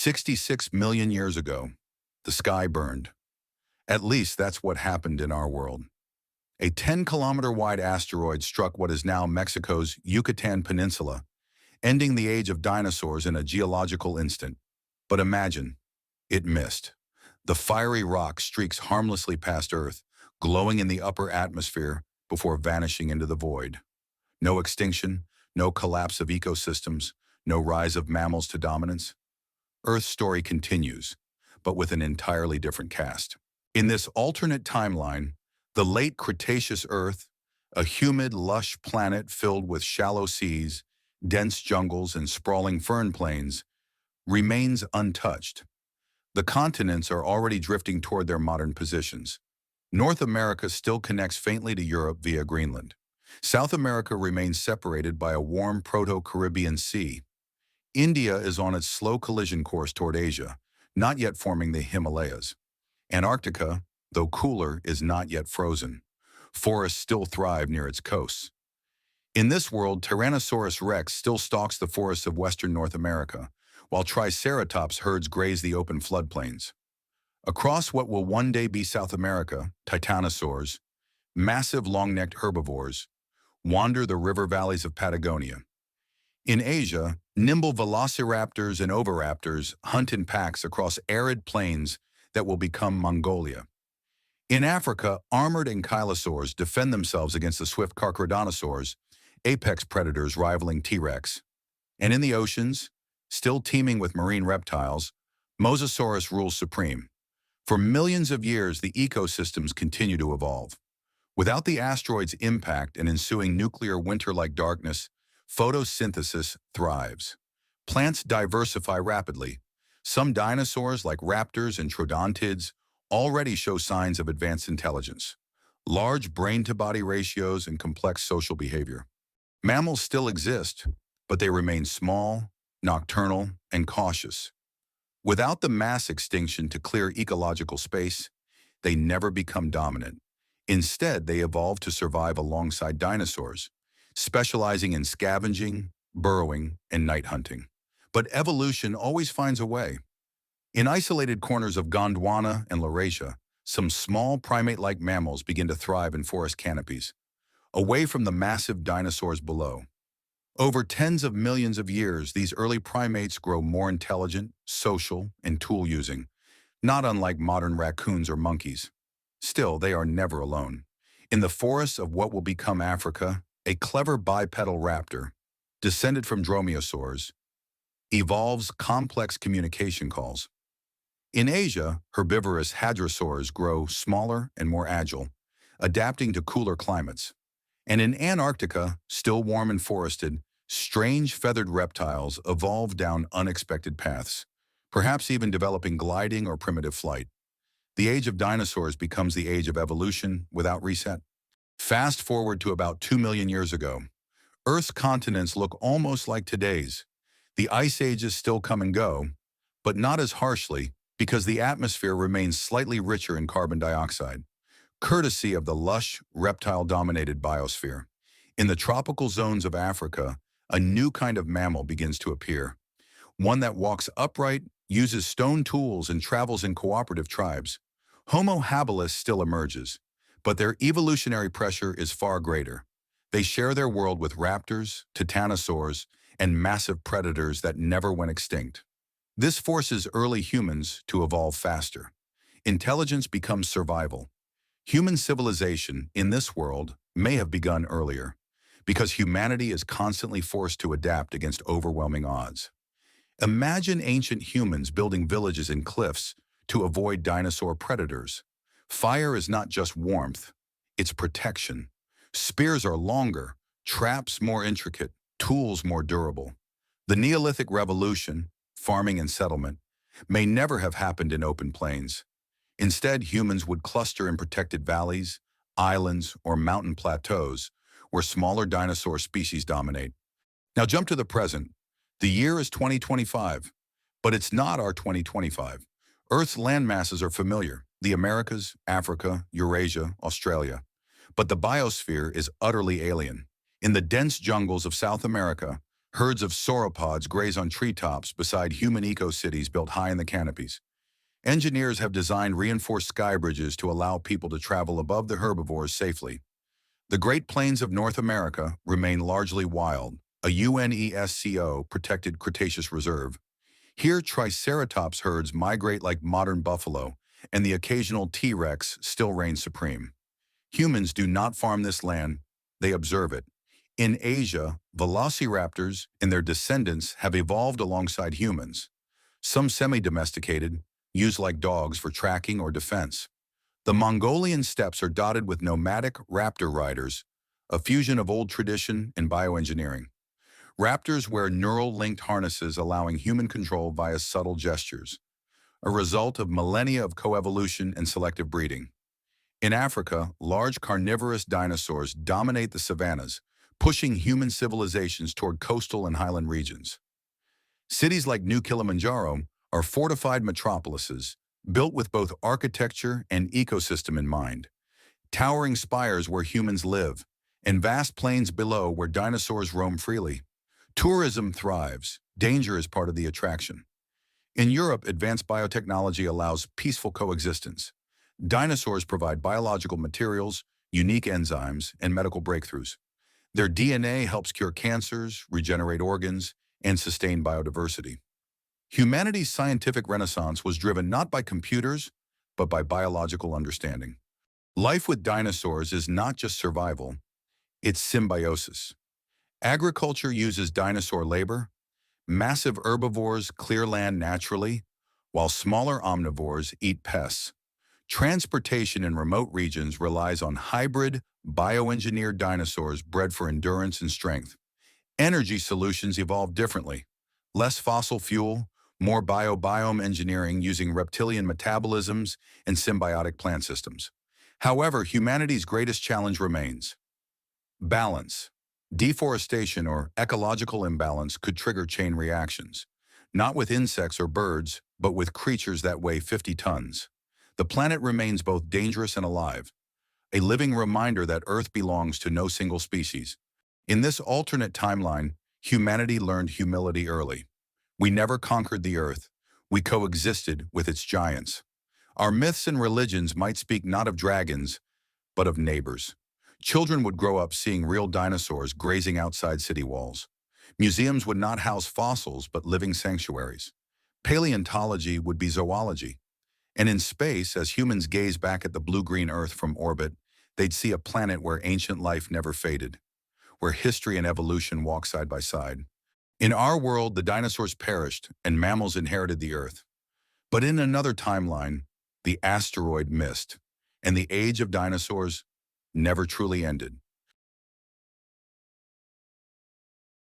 66 million years ago, the sky burned. At least that's what happened in our world. A 10-kilometer-wide asteroid struck what is now Mexico's Yucatan Peninsula, ending the age of dinosaurs in a geological instant. But imagine, it missed. The fiery rock streaks harmlessly past Earth, glowing in the upper atmosphere before vanishing into the void. No extinction, no collapse of ecosystems, no rise of mammals to dominance. Earth's story continues, but with an entirely different cast. In this alternate timeline, the late Cretaceous Earth, a humid, lush planet filled with shallow seas, dense jungles, and sprawling fern plains, remains untouched. The continents are already drifting toward their modern positions. North America still connects faintly to Europe via Greenland. South America remains separated by a warm Proto-Caribbean Sea. India is on its slow collision course toward Asia, not yet forming the Himalayas. Antarctica, though cooler, is not yet frozen. Forests still thrive near its coasts. In this world, Tyrannosaurus rex still stalks the forests of western North America, while Triceratops herds graze the open floodplains. Across what will one day be South America, titanosaurs, massive long-necked herbivores, wander the river valleys of Patagonia. In Asia, nimble velociraptors and oviraptors hunt in packs across arid plains that will become Mongolia. In Africa, armored ankylosaurs defend themselves against the swift carcharodontosaurs, apex predators rivaling T-Rex. And in the oceans, still teeming with marine reptiles, Mosasaurus rules supreme. For millions of years, the ecosystems continue to evolve. Without the asteroid's impact and ensuing nuclear winter-like darkness, photosynthesis thrives. Plants diversify rapidly. Some dinosaurs, like raptors and troodontids, already show signs of advanced intelligence, large brain-to-body ratios, and complex social behavior. Mammals still exist, but they remain small, nocturnal, and cautious. Without the mass extinction to clear ecological space, they never become dominant. Instead, they evolve to survive alongside dinosaurs, specializing in scavenging, burrowing, and night hunting. But evolution always finds a way. In isolated corners of Gondwana and Laurasia, some small primate-like mammals begin to thrive in forest canopies, away from the massive dinosaurs below. Over tens of millions of years, these early primates grow more intelligent, social, and tool-using, not unlike modern raccoons or monkeys. Still, they are never alone. In the forests of what will become Africa, a clever bipedal raptor, descended from dromaeosaurs, evolves complex communication calls. In Asia, herbivorous hadrosaurs grow smaller and more agile, adapting to cooler climates. And in Antarctica, still warm and forested, strange feathered reptiles evolve down unexpected paths, perhaps even developing gliding or primitive flight. The age of dinosaurs becomes the age of evolution without reset. Fast forward to about 2 million years ago. Earth's continents look almost like today's. The ice ages still come and go, but not as harshly because the atmosphere remains slightly richer in carbon dioxide, courtesy of the lush, reptile-dominated biosphere. In the tropical zones of Africa, a new kind of mammal begins to appear, one that walks upright, uses stone tools, and travels in cooperative tribes. Homo habilis still emerges, but their evolutionary pressure is far greater. They share their world with raptors, titanosaurs, and massive predators that never went extinct. This forces early humans to evolve faster. Intelligence becomes survival. Human civilization in this world may have begun earlier, because humanity is constantly forced to adapt against overwhelming odds. Imagine ancient humans building villages in cliffs to avoid dinosaur predators. Fire is not just warmth, it's protection. Spears are longer, traps more intricate, tools more durable. The Neolithic Revolution, farming and settlement, may never have happened in open plains. Instead, humans would cluster in protected valleys, islands, or mountain plateaus where smaller dinosaur species dominate. Now jump to the present. The year is 2025, but it's not our 2025. Earth's land masses are familiar: the Americas, Africa, Eurasia, Australia. But the biosphere is utterly alien. In the dense jungles of South America, Herds of sauropods graze on treetops beside human eco-cities built high in the canopies. Engineers have designed reinforced sky bridges to allow people to travel above the herbivores safely. The Great Plains of North America remain largely wild, a UNESCO protected Cretaceous reserve. Here, Triceratops herds migrate like modern buffalo, and the occasional T-Rex still reigns supreme. Humans do not farm this land, they observe it. In Asia, velociraptors and their descendants have evolved alongside humans. Some semi-domesticated, used like dogs for tracking or defense. The Mongolian steppes are dotted with nomadic raptor riders, a fusion of old tradition and bioengineering. Raptors wear neural-linked harnesses allowing human control via subtle gestures, a result of millennia of coevolution and selective breeding. In Africa, large carnivorous dinosaurs dominate the savannas, pushing human civilizations toward coastal and highland regions. Cities like New Kilimanjaro are fortified metropolises, built with both architecture and ecosystem in mind. Towering spires where humans live, and vast plains below where dinosaurs roam freely. Tourism thrives. Danger is part of the attraction. In Europe, advanced biotechnology allows peaceful coexistence. Dinosaurs provide biological materials, unique enzymes, and medical breakthroughs. Their DNA helps cure cancers, regenerate organs, and sustain biodiversity. Humanity's scientific renaissance was driven not by computers, but by biological understanding. Life with dinosaurs is not just survival, it's symbiosis. Agriculture uses dinosaur labor, massive herbivores clear land naturally, while smaller omnivores eat pests. Transportation in remote regions relies on hybrid, bioengineered dinosaurs bred for endurance and strength. Energy solutions evolve differently. Less fossil fuel, more biome engineering using reptilian metabolisms and symbiotic plant systems. However, humanity's greatest challenge remains balance. Deforestation or ecological imbalance could trigger chain reactions, not with insects or birds, but with creatures that weigh 50 tons. The planet remains both dangerous and alive, a living reminder that Earth belongs to no single species. In this alternate timeline, humanity learned humility early. We never conquered the Earth. We coexisted with its giants. Our myths and religions might speak not of dragons, but of neighbors. Children would grow up seeing real dinosaurs grazing outside city walls. Museums would not house fossils, but living sanctuaries. Paleontology would be zoology. And in space, as humans gaze back at the blue-green Earth from orbit, they'd see a planet where ancient life never faded, where history and evolution walk side by side. In our world, the dinosaurs perished and mammals inherited the Earth. But in another timeline, the asteroid missed, and the age of dinosaurs never truly ended.